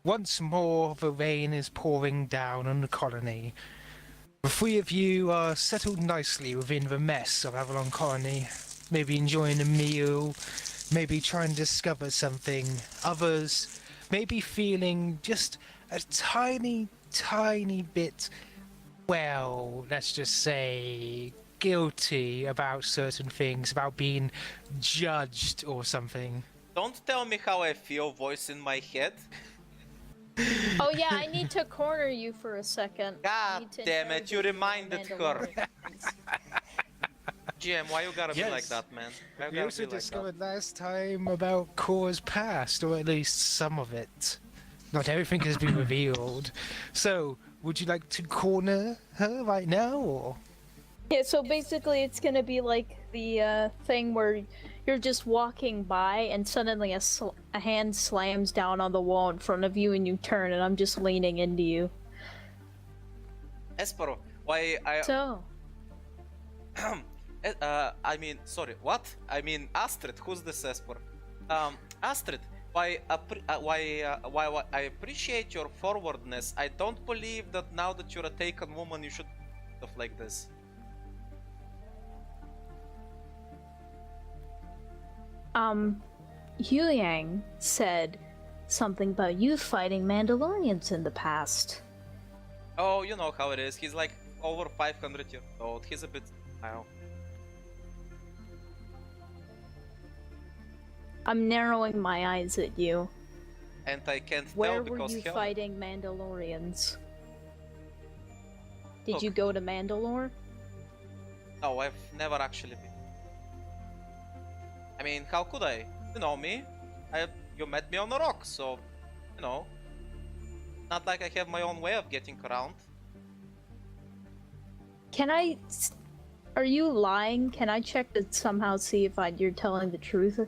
Once more, the rain is pouring down on the colony. The three of you are settled nicely within the mess of Avalon Colony, maybe enjoying a meal, maybe trying to discover something. Others maybe feeling just a tiny bit, well, let's just say, guilty about certain things, about being judged or something. Don't tell me how I feel, voice in my head. Oh yeah, I need to corner you for a second. God damn it, you reminded her. GM, why you gotta be like that, man? Why you We gotta also be like discovered last time about Korra's past, or at least some of it. Not everything has been revealed. So, would you like to corner her right now, or? Yeah, so basically it's gonna be like the thing where you're just walking by and suddenly a hand slams down on the wall in front of you and you turn and I'm just leaning into you. Esper, why I... So... I mean, sorry, what? I mean, Astrid, who's this Esper? Astrid, why I appreciate your forwardness. I don't believe that now that you're a taken woman, you should do stuff like this. Huyang said something about you fighting Mandalorians in the past. Oh, you know how it is. He's like over 500 years old. He's a bit... I'm narrowing my eyes at you. And I can't Where tell because were you fighting Mandalorians? Did Look. you go to Mandalore? No, I've never actually been. I mean, how could I? You know me. You met me on a rock, so, you know. Not like I have my own way of getting around. Can I... Are you lying? Can I check to somehow see if you're telling the truth?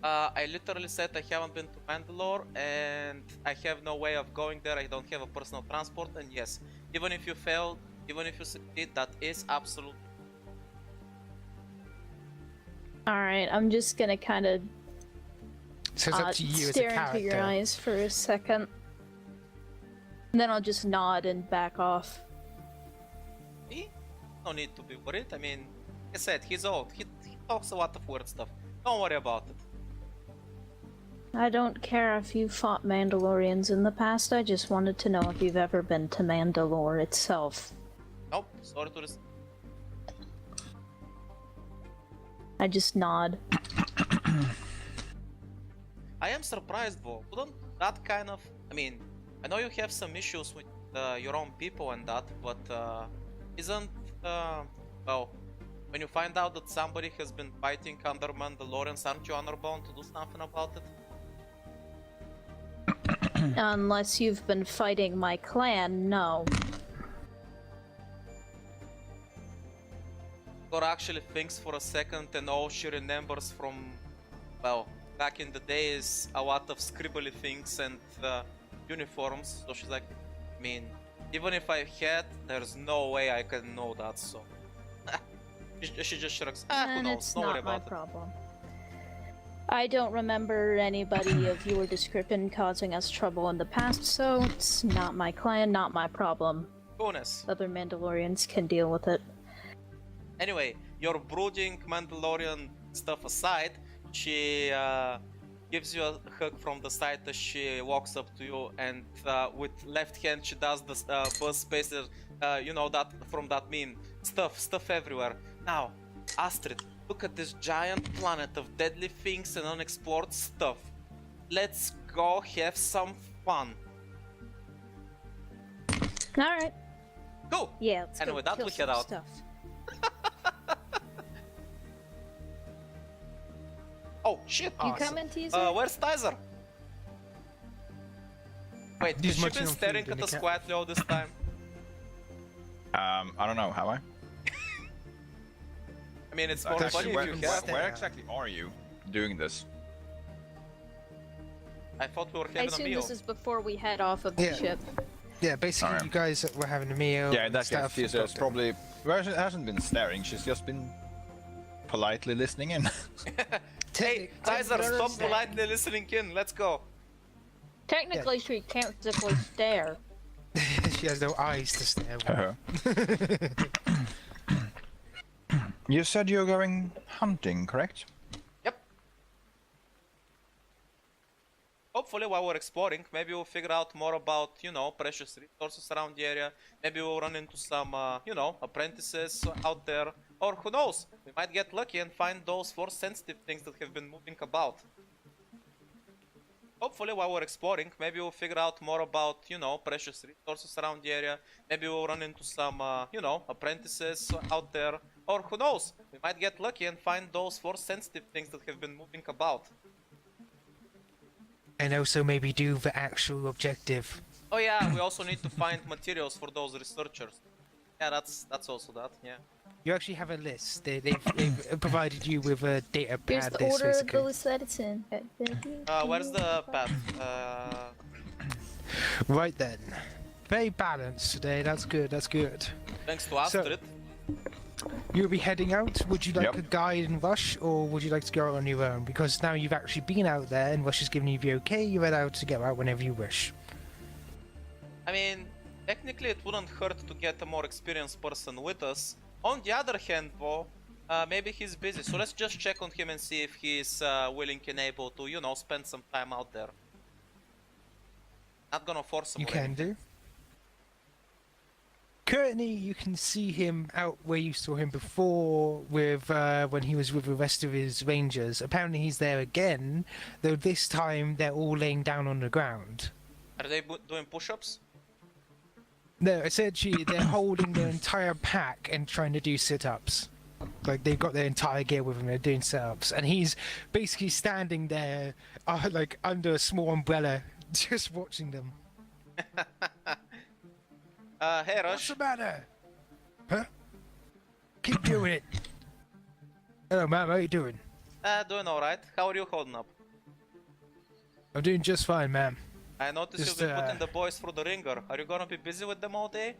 I literally said I haven't been to Mandalore and I have no way of going there. I don't have a personal transport, and yes, even if you fail, even if you succeed, that is absolute. Alright, I'm just gonna kind of So it's up to you as a stare character. into your eyes for a second. And then I'll just nod and back off. Me? No need to be worried. I mean, like I said, he's old. He talks a lot of weird stuff. Don't worry about it. I don't care if you fought Mandalorians in the past, I just wanted to know if you've ever been to Mandalore itself. Nope, sorry to this. I just nod. I am surprised though. Wouldn't that kind of... I mean, I know you have some issues with your own people and that, but isn't... well, when you find out that somebody has been fighting under Mandalorians, aren't you honor-bound to do something about it? Unless you've been fighting my clan, no. Cora actually thinks for a second, and all she remembers from, well, back in the day is a lot of scribbly things and uniforms. So she's like, I mean, even if I had, there's no way I can know that, so... she just shrugs. Who And knows? it's Don't worry not my about it. problem. I don't remember anybody of your description causing us trouble in the past, so it's not my clan, not my problem. Bonus. Other Mandalorians can deal with it. Anyway, your brooding Mandalorian stuff aside, she gives you a hug from the side as she walks up to you, and with left hand she does the buzz spacer, you know, that from that meme. Stuff everywhere. Now, Astrid, look at this giant planet of deadly things and unexplored stuff. Let's go have some fun. Alright. Go! Yeah, let's And go with that, kill we some head out. stuff. Oh shit! You coming, Teaser? Where's Tizer? Wait, has He's she munching been on staring food in at us the cat. quietly all this time? I don't know, have I? I mean, it's more Does funny she if you weapons have. stare? Where exactly are you doing this? I thought we were I having a assume meal. this is before we head off of the Yeah. ship. Yeah, basically Alright. you guys were having a meal. Yeah, and that's stuff. yes. She's probably... Well, she hasn't been staring, she's just been politely listening in. Hey, Tizer, stop politely listening in. Let's go. Technically, she can't physically stare. She has no eyes to stare with. You said you're going hunting, correct? Yep. Hopefully, while we're exploring, maybe we'll figure out more about, precious resources around the area. Maybe we'll run into some, apprentices out there. Or who knows, we might get lucky and find those force-sensitive things that have been moving about. Hopefully, while we're exploring, maybe we'll figure out more about, precious resources around the area. Maybe we'll run into some, apprentices out there. Or who knows, we might get lucky and find those force-sensitive things that have been moving about. And also maybe do the actual objective. Oh yeah, we also need to find materials for those researchers. Yeah, that's also that, yeah. You actually have a list. They've provided you with a data Here's pad the list, order of the basically. list that it's in. Where's the path? Right then. Very balanced today. That's good. That's good. Thanks to Astrid. You'll be heading out. Would you like Yep. a guide and Rush, or would you like to go out on your own? Because now you've actually been out there and Rush has given you the okay, you're allowed to go out whenever you wish. I mean, technically it wouldn't hurt to get a more experienced person with us. On the other hand, though, maybe he's busy, so let's just check on him and see if he's willing and able to, spend some time out there. Not gonna force him. You or can anything. do. Currently, you can see him out where you saw him before with when he was with the rest of his rangers. Apparently he's there again, though this time they're all laying down on the ground. Are they doing push-ups? No, essentially they're holding their entire pack and trying to do sit-ups. Like they've got their entire gear with them, they're doing sit-ups, and he's basically standing there, like under a small umbrella, just watching them. Hey What's Rush. the matter? Huh? Keep doing it. Hello, man. How you doing? Doing alright. How are you holding up? I'm doing just fine, man. I noticed Just, you've been putting the boys through the ringer. Are you gonna be busy with them all day?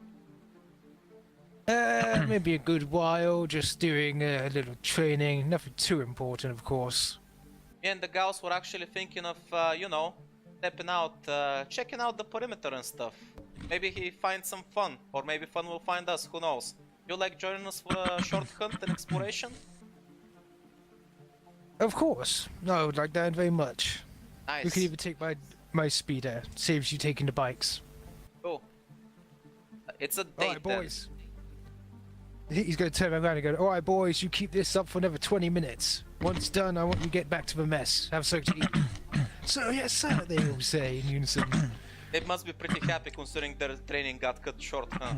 Maybe a good while, just doing a little training. Nothing too important, of course. Me and the gals were actually thinking of, stepping out, checking out the perimeter and stuff. Maybe he finds some fun, or maybe fun will find us, who knows. You like joining us for a short hunt and exploration? Of course. No, I would like that very much. Nice. We could even take my speeder. Saves you taking the bikes. Cool. It's a date Alright, then. boys. He's going to turn around and go, alright, boys, you keep this up for another 20 minutes. Once done, I want you to get back to the mess. Have something to eat. So, yes, sir, they all say in unison. They must be pretty happy considering their training got cut short, huh?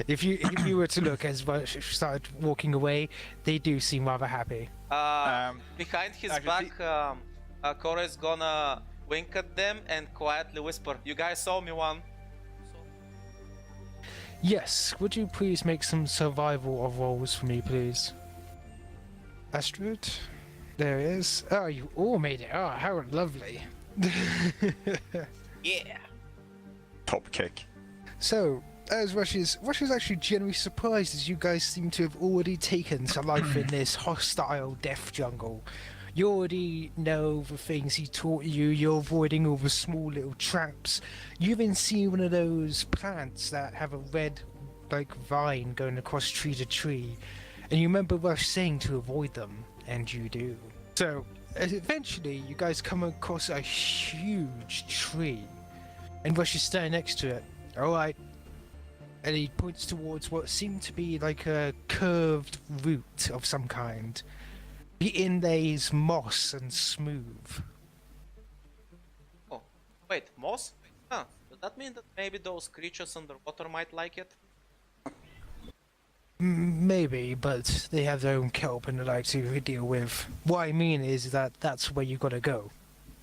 if you were to look as Rush started walking away, they do seem rather happy. Behind his actually, back, Korax is gonna wink at them and quietly whisper, "You guys saw me one." Yes, would you please make some survival of rolls for me, please? Astrid? There it is. Oh, you all made it. Oh, how lovely. Yeah. Top kick. So, as Rush is actually genuinely surprised as you guys seem to have already taken to life in this hostile death jungle. You already know the things he taught you, you're avoiding all the small little traps. You even see one of those plants that have a red, like, vine going across tree to tree. And you remember Rush saying to avoid them, and you do. So, eventually, you guys come across a huge tree. And Rush is standing next to it. Alright. And he points towards what seemed to be like a curved root of some kind. The inlay is moss and smooth. Oh, wait, moss? Huh, does that mean that maybe those creatures underwater might like it? Maybe, but they have their own kelp and they like to deal with. What I mean is that that's where you gotta go.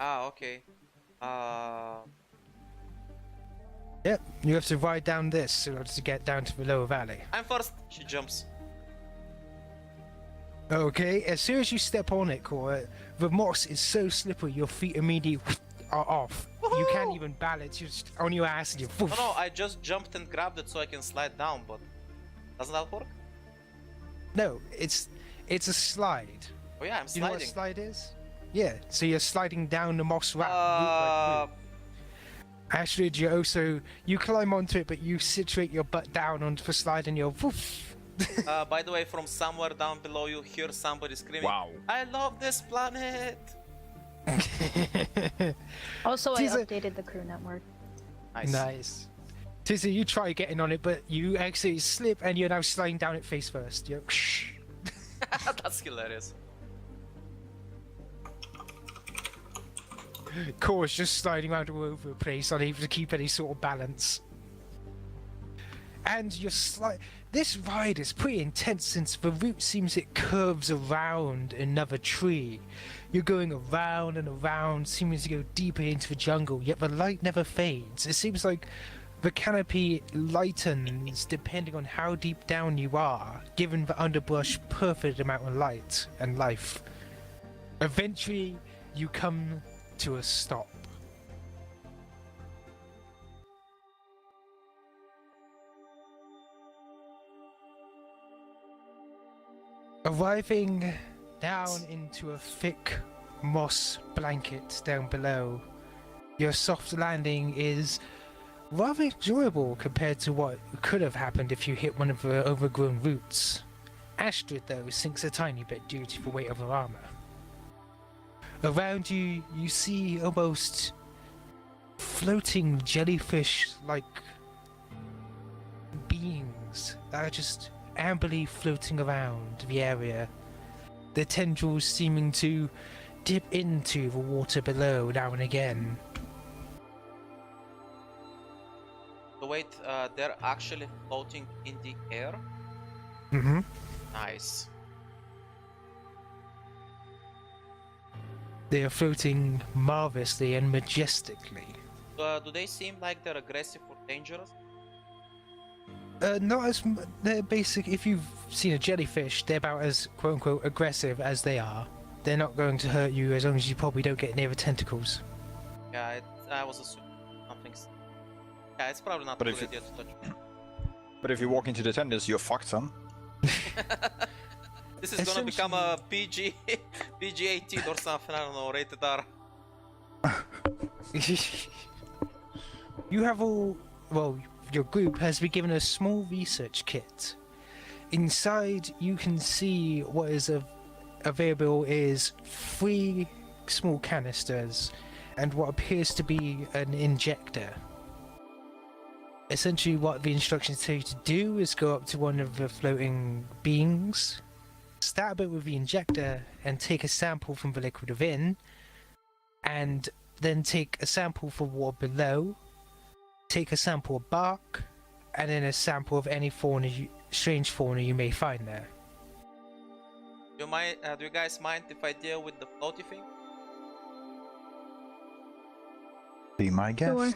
Ah, okay. Yep, you have to ride down this in order to get down to the lower valley. I'm first. She jumps. Okay, as soon as you step on it, Cora, the moss is so slippery your feet immediately are off. You can't even balance, you're just on your ass and you're... No, I just jumped and grabbed it so I can slide down, but doesn't that work? No, it's a slide. Oh yeah, I'm Do you know what a sliding. slide is? Yeah, so you're sliding down the moss wrap route. Astrid, you climb onto it, but you situate your butt down onto the slide and you're woof. By the way, from somewhere down below you hear somebody screaming, Wow. I love this planet! Also, I Teaser. updated the crew network. Nice. Tizzy, you try getting on it, but you actually slip and you're now sliding down it face first. You're That's hilarious. Core's just sliding around all over the place, unable to keep any sort of balance. And this ride is pretty intense since the route seems it curves around another tree. You're going around and around, seeming to go deeper into the jungle, yet the light never fades. It seems like the canopy lightens depending on how deep down you are, giving the underbrush perfect amount of light and life. Eventually, you come to a stop. Arriving down into a thick moss blanket down below, your soft landing is rather enjoyable compared to what could have happened if you hit one of the overgrown roots. Astrid, though, sinks a tiny bit due to the weight of her armor. Around you, you see almost floating jellyfish-like beings that are just amberly floating around the area, their tendrils seeming to dip into the water below now and again. So wait, they're actually floating in the air? Mm-hmm. Nice. They are floating marvelously and majestically. Do they seem like they're aggressive or dangerous? Not as they're basic. If you've seen a jellyfish, they're about as quote-unquote aggressive as they are. They're not going to hurt you as long as you probably don't get near the tentacles. Yeah, I was assuming something. Yeah, it's probably not a But good if idea to touch. But if you walk into the tenders, you're fucked, son. This is gonna become a PG 18 or something, I don't know, rated R. You have your group has been given a small research kit. Inside, you can see what is available is 3 small canisters and what appears to be an injector. Essentially, what the instructions tell you to do is go up to one of the floating beings, stab it with the injector, and take a sample from the liquid within, and then take a sample from water below, take a sample of bark, and then a sample of any strange fauna you may find there. Do you guys mind if I deal with the floaty thing? Be my guest. Sure.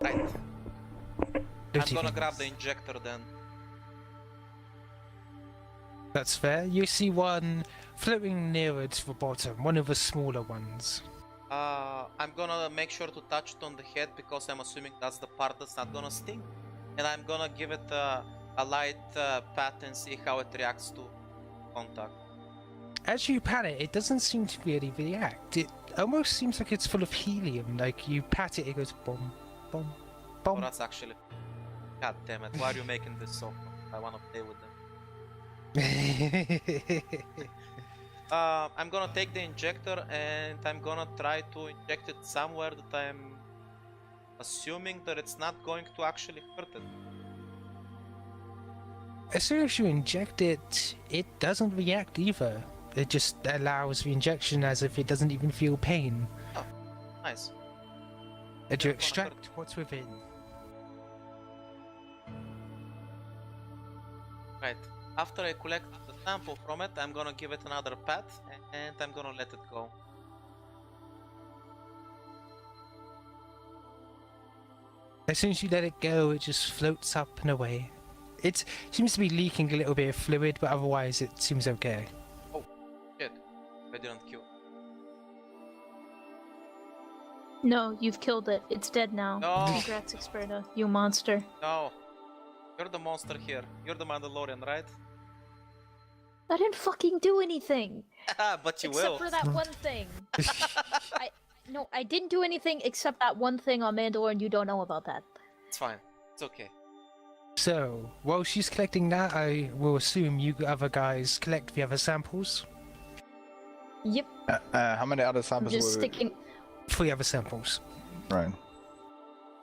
Right. Dirty I'm gonna things. grab the injector then. That's fair. You see one floating nearer to the bottom, one of the smaller ones. I'm gonna make sure to touch it on the head because I'm assuming that's the part that's not gonna sting. And I'm gonna give it a light pat and see how it reacts to contact. As you pat it, it doesn't seem to really react. It almost seems like it's full of helium. Like you pat it, it goes boom, boom, Oh, boom. that's actually... God damn it, why are you making this so fun? I wanna play with them. I'm gonna take the injector and I'm gonna try to inject it somewhere that I'm assuming that it's not going to actually hurt it. As soon as you inject it, it doesn't react either. It just allows the injection as if it doesn't even feel pain. Oh, nice. And you Yeah, extract what's within. Right. After I collect the sample from it, I'm gonna give it another pat and I'm gonna let it go. As soon as you let it go, it just floats up and away. It seems to be leaking a little bit of fluid, but otherwise it seems okay. Oh, shit. I didn't kill. No, you've killed it. It's dead now. No. Congrats, Experta. You monster. No. You're the monster here. You're the Mandalorian, right? I didn't fucking do anything! But you Except will. for that one thing. I didn't do anything except that one thing on Mandalorian. You don't know about that. It's fine. It's okay. So, while she's collecting that, I will assume you other guys collect the other samples. Yep. How many other I'm samples just were sticking. 3 other samples. Right.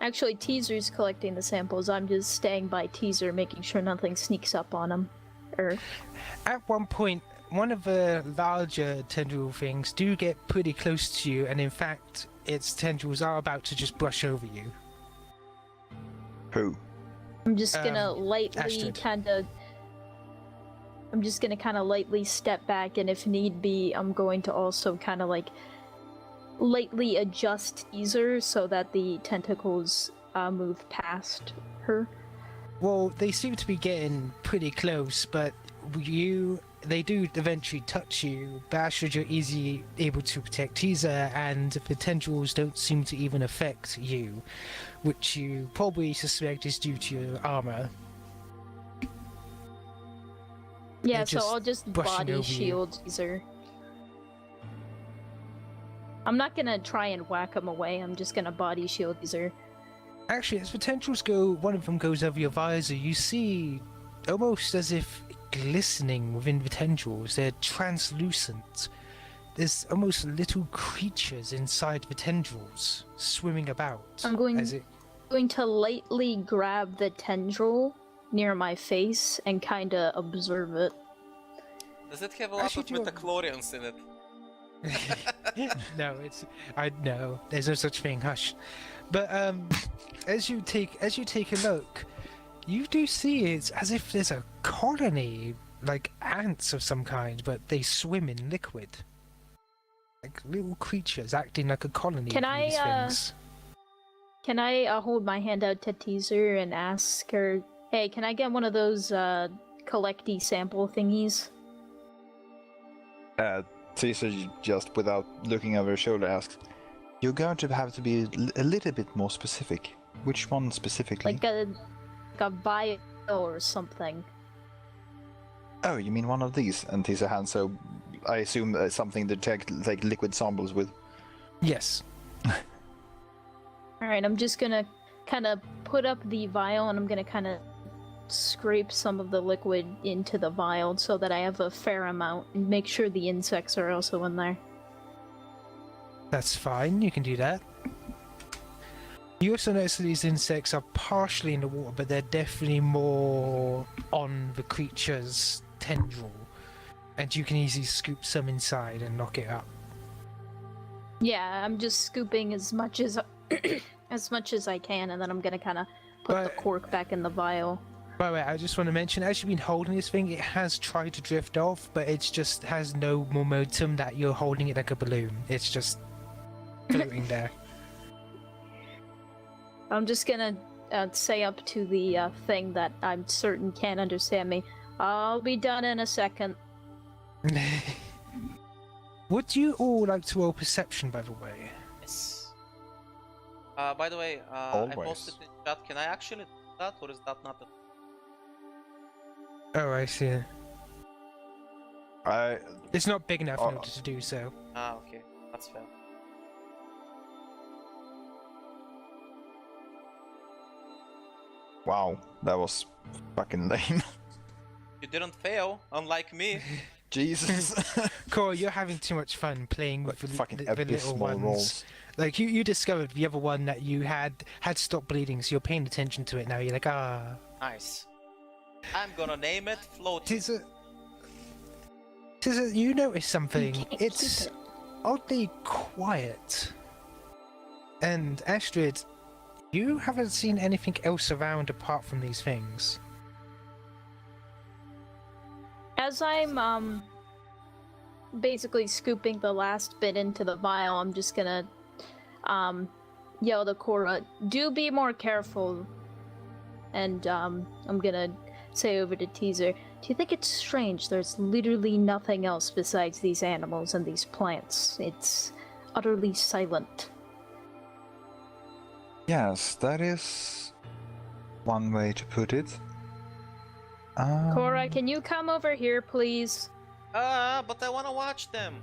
Actually, Teaser's collecting the samples. I'm just staying by Teaser, making sure nothing sneaks up on him. At one point, one of the larger tendril things do get pretty close to you, and in fact, its tendrils are about to just brush over you. Who? I'm just gonna lightly Astrid. I'm just gonna kind of lightly step back, and if need be, I'm going to also kind of like lightly adjust Teaser so that the tentacles move past her. Well, they seem to be getting pretty close, but they do eventually touch you. But Astrid, you're easily able to protect Teaser, and the tendrils don't seem to even affect you, which you probably suspect is due to your armor. Yeah, They're so just I'll just brushing body over shield Teaser. I'm not gonna try and whack him away, I'm just gonna body shield Teaser. Actually, as the tendrils go, one of them goes over your visor. You see, almost as if glistening within the tendrils, they're translucent. There's almost little creatures inside the tendrils, swimming about. I'm going as it... going to lightly grab the tendril near my face and kinda observe it. Does it have a lot Actually, of midichlorians in it? No, no, there's no such thing. Hush. But as you take a look, you do see it's as if there's a colony, like ants of some kind, but they swim in liquid, like little creatures acting like a colony. Can of these I, things. Can I hold my hand out to Teaser and ask her, hey, can I get one of those collecty sample thingies? Caesar, just without looking over her shoulder, asks, "You're going to have to be a little bit more specific. Which one specifically?" Like a bio or something. Oh, you mean one of these? And Caesar hands, so I assume something to take like liquid samples with. Yes. Alright, I'm just gonna kind of put up the vial and I'm gonna kind of scrape some of the liquid into the vial so that I have a fair amount and make sure the insects are also in there. That's fine, you can do that. You also notice that these insects are partially in the water, but they're definitely more on the creature's tendril. And you can easily scoop some inside and knock it up. Yeah, I'm just scooping as much as as much as I can, and then I'm gonna kind of put the cork back in the vial. By the way, I just want to mention, as you've been holding this thing, it has tried to drift off, but it just has no momentum that you're holding it like a balloon. It's just floating there. I'm just gonna say up to the thing that I'm certain can't understand me. I'll be done in a second. Would you all like to roll perception, by the way? Yes. By the way, I Always. posted in chat. Can I actually do that, or is that not a... Oh, I see. I It's not big enough in order to do so. Ah, okay. That's fair. Wow, that was fucking lame. You didn't fail, unlike me. Jesus. Cora, you're having too much fun playing with fucking the little abysmal ones. rolls. Like, you discovered the other one that you had stopped bleeding, so you're paying attention to it now. You're like, ah. Nice. I'm gonna name it Floaty. Tizza, you notice something. You can't It's keep it. oddly quiet. And Astrid, you haven't seen anything else around apart from these things. As I'm basically scooping the last bit into the vial, I'm just gonna yell to Cora, do be more careful. And I'm gonna say over to Teaser, do you think it's strange there's literally nothing else besides these animals and these plants? It's utterly silent. Yes, that is one way to put it. Cora, can you come over here, please? But I wanna watch them.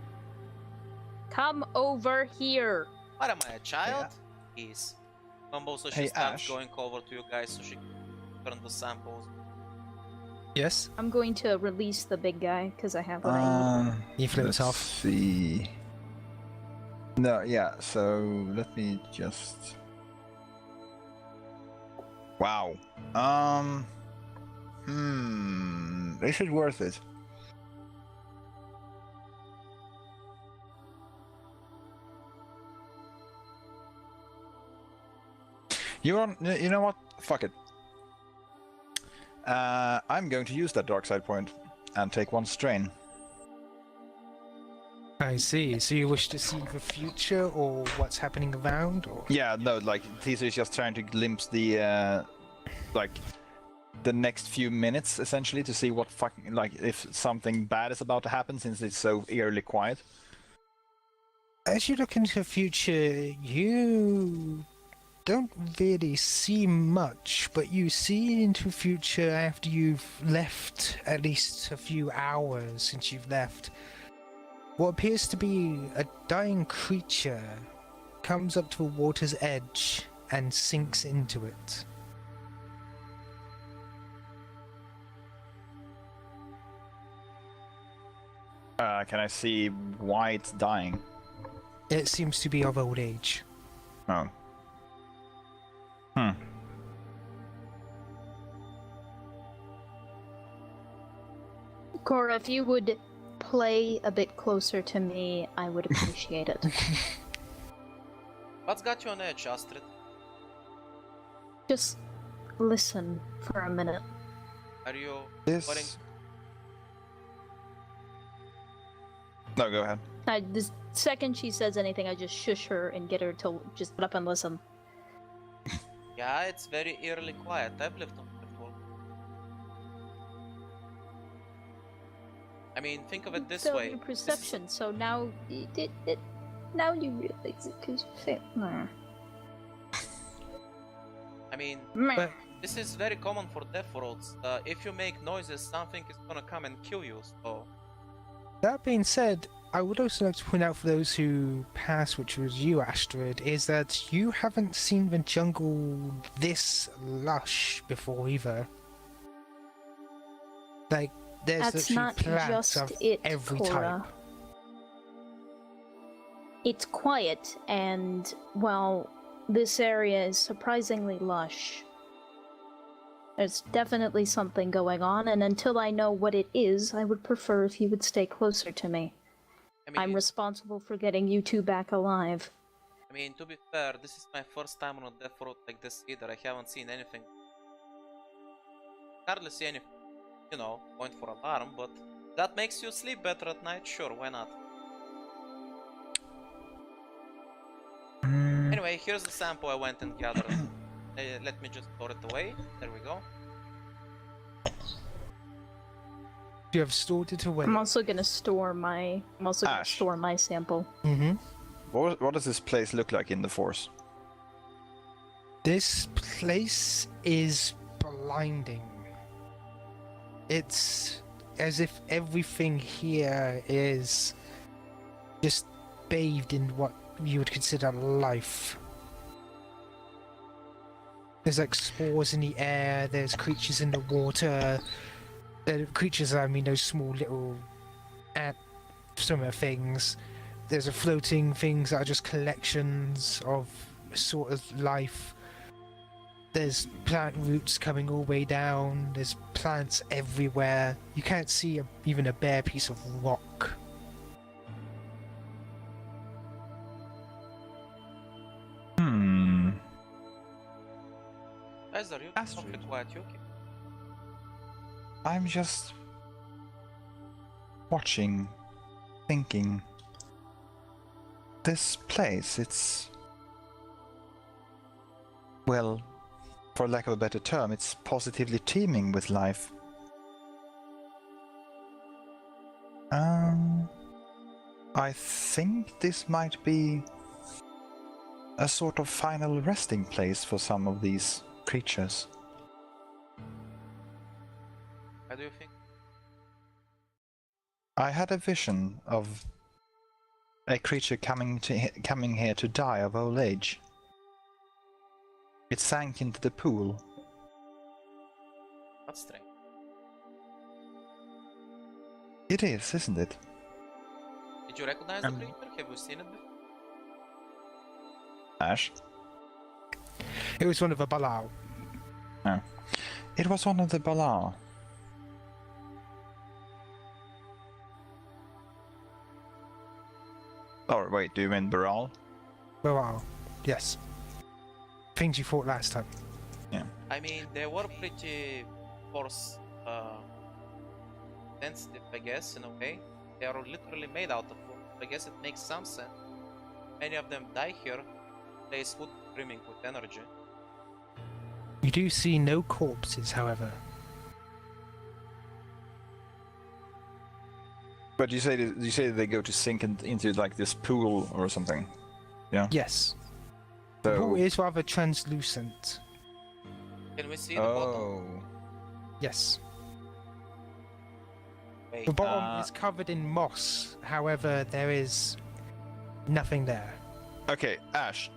Come over here. What am I, a child? Yes. Mumbo, so she Hey, starts Ash. going over to you guys so she can turn the samples. Yes? I'm going to release the big guy because I have what I need. He floats let's off. see. No, yeah, so let me just... Wow. Is it worth it? You know what? Fuck it. I'm going to use that dark side point and take one strain. I see. So you wish to see the future or what's happening around? Or... Yeah, no, like Caesar is just trying to glimpse the like the next few minutes essentially to see what fucking like if something bad is about to happen since it's so eerily quiet. As you look into the future, you don't really see much, but you see into the future after you've left, at least a few hours since you've left. What appears to be a dying creature comes up to the water's edge and sinks into it. Can I see why it's dying? It seems to be of old age. Oh. Hmm. Cora, if you would play a bit closer to me, I would appreciate it. What's got you on edge, Astrid? Just listen for a minute. Are you This. putting... No, go ahead. The second she says anything, I just shush her and get her to just get up and listen. Yeah, it's very eerily quiet. I've lived on it before. I mean, think of it this Failed way. your This is- perception, so now now you realize it because you failed. I mean, But this is very common for deaf worlds. If you make noises, something is gonna come and kill you, so... that being said, I would also like to point out for those who passed, which was you, Astrid, is that you haven't seen the jungle this lush before either. Like, there's That's literally not plants just of it, every Cora. type. It's quiet, and, well, this area is surprisingly lush. There's definitely something going on, and until I know what it is, I would prefer if you would stay closer to me. I mean, I'm responsible for getting you two back alive. I mean, to be fair, this is my first time on a death road like this either. I haven't seen anything. Hardly see any, you know, point for alarm, but that makes you sleep better at night? Sure, why not? Anyway, here's the sample I went and gathered. Let me just store it away. There we go. You have stored it away. I'm also gonna store my Ash. sample. Mm-hmm. What does this place look like in the Force? This place is blinding. It's as if everything here is just bathed in what you would consider life. There's like spores in the air, there's creatures in the water. Creatures, I mean those small little ant swimmer things. There's a floating things that are just collections of sort of life. There's plant roots coming all the way down. There's plants everywhere. You can't see even a bare piece of rock. Guys, are you Astrid. awfully quiet, Yuki? I'm just watching, thinking. This place, it's... well, for lack of a better term, it's positively teeming with life. I think this might be a sort of final resting place for some of these creatures. How do you think? I had a vision of a creature coming here to die of old age. It sank into the pool. That's strange. It is, isn't it? Did you recognize the creature? Have you seen it before? Ash? It was one of the Balau. No. It was one of the Balar. Oh, wait, do you mean Baral? Balau, yes. Things you fought last time. Yeah. I mean, they were pretty force sensitive, I guess, in a way. They are literally made out of force. I guess it makes some sense. Many of them die here. Place would be brimming with energy. You do see no corpses, however. But you say that they go to sink into like this pool or something, yeah? Yes. The pool is rather translucent. Can we see the bottom? Yes. Wait, The bottom is covered in moss, however, there is nothing there. Okay, Ash,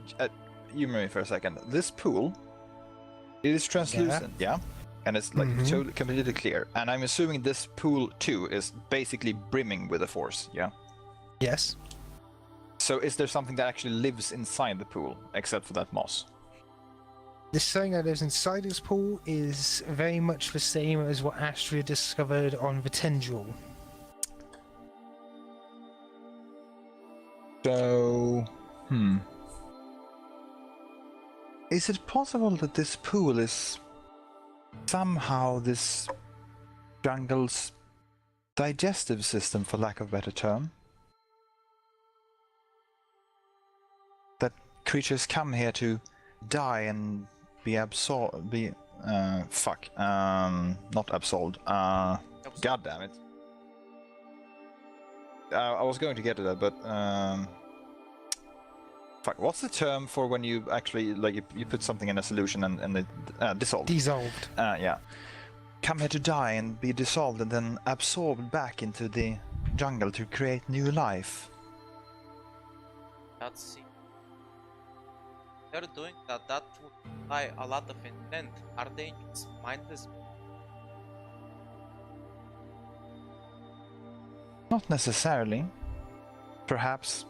humor me for a second. This pool, it is translucent, yeah? And it's like totally, completely clear. And I'm assuming this pool too is basically brimming with a force, yeah? Yes. So is there something that actually lives inside the pool, except for that moss? The thing that lives inside this pool is very much the same as what Astrid discovered on the Tendril. So, is it possible that this pool is somehow this jungle's digestive system, for lack of a better term? That creatures come here to die and be absorbed, not absolved, god damn it. I was going to get to that, but, fuck, what's the term for when you actually, like, you put something in a solution and it dissolved? Dissolved. Yeah. Come here to die and be dissolved and then absorbed back into the jungle to create new life. Let's see. They're doing that. That would imply a lot of intent. Are they just mindless? Not necessarily. Perhaps,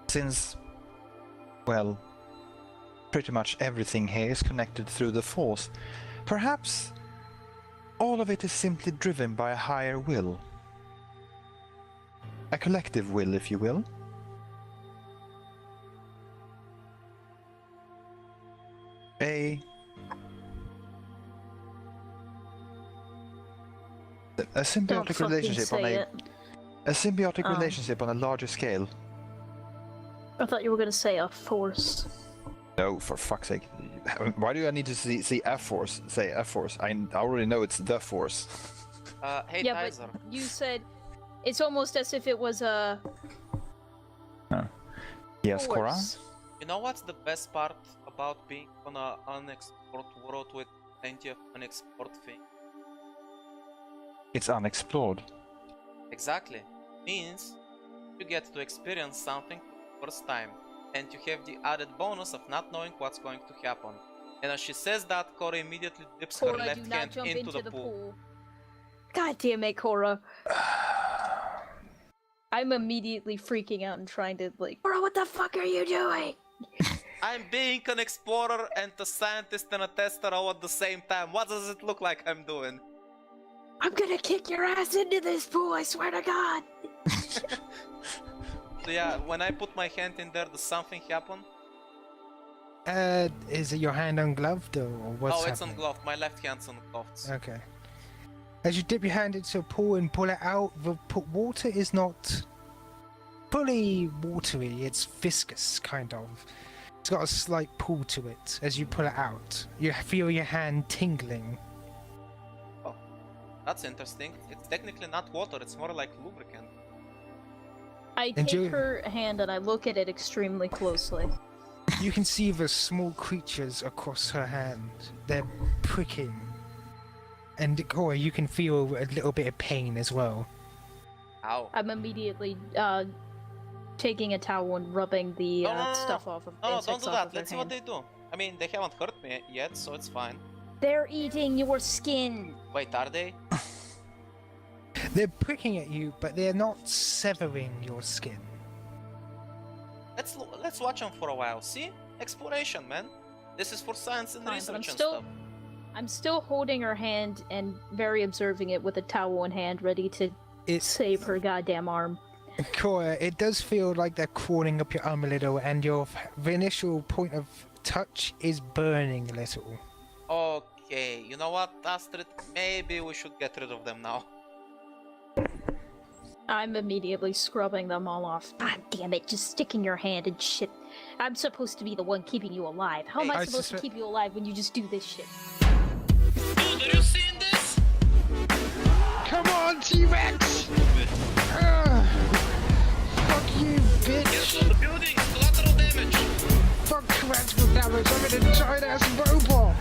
since, well, pretty much everything here is connected through the Force, perhaps all of it is simply driven by a higher will. A collective will, if you will. A symbiotic relationship on a symbiotic relationship on a larger scale. I thought you were gonna say a force. No, for fuck's sake. Why do I need to see F-Force? Say F-Force. I already know it's the Force. Hey, Yeah, Tizer. but you said it's almost as if it was a Yes, Cora? force. You know what's the best part about being on an unexplored world with plenty of unexplored things? It's unexplored. Exactly. Means you get to experience something for the first time, and you have the added bonus of not knowing what's going to happen. And as she says that, Cora immediately dips her Cora, left do not hand jump into the pool. God damn it, Cora. I'm immediately freaking out and trying to like, Cora, what the fuck are you doing? I'm being an explorer and a scientist and a tester all at the same time. What does it look like I'm doing? I'm gonna kick your ass into this pool, I swear to God. So yeah, when I put my hand in there, does something happen? Is it your hand ungloved or what's Oh, it's happening? ungloved. My left hand's ungloved. Okay. As you dip your hand into a pool and pull it out, the water is not fully watery, it's viscous, kind of. It's got a slight pull to it as you pull it out. You feel your hand tingling. Oh, that's interesting. It's technically not water, it's more like lubricant. I And take you- her hand and I look at it extremely closely. You can see the small creatures across her hand. They're pricking. And Cora, you can feel a little bit of pain as well. Ow. I'm immediately taking a towel and rubbing the stuff off of No, don't insects do off that. of their Let's see what hand. they do. I mean, they haven't hurt me yet, so it's fine. They're eating your skin. Wait, are they? They're pricking at you, but they're not severing your skin. Let's watch them for a while. See? Exploration, man. This is for science and Fine, but research and stuff. I'm still holding her hand and very observing it with a towel in hand, ready to save her goddamn arm. Cora, it does feel like they're crawling up your arm a little, and your initial point of touch is burning a little. Okay, you know what, Astrid? Maybe we should get rid of them now. I'm immediately scrubbing them all off. God damn it, just sticking your hand and shit. I'm supposed to be the one keeping you alive. How am I supposed to keep you alive when you just do this shit? Dude, are you seeing this? Come on, T-Rex! Fuck you, bitch! Yes, on the building, collateral damage. Fuck collateral damage, I'm an giant ass robot!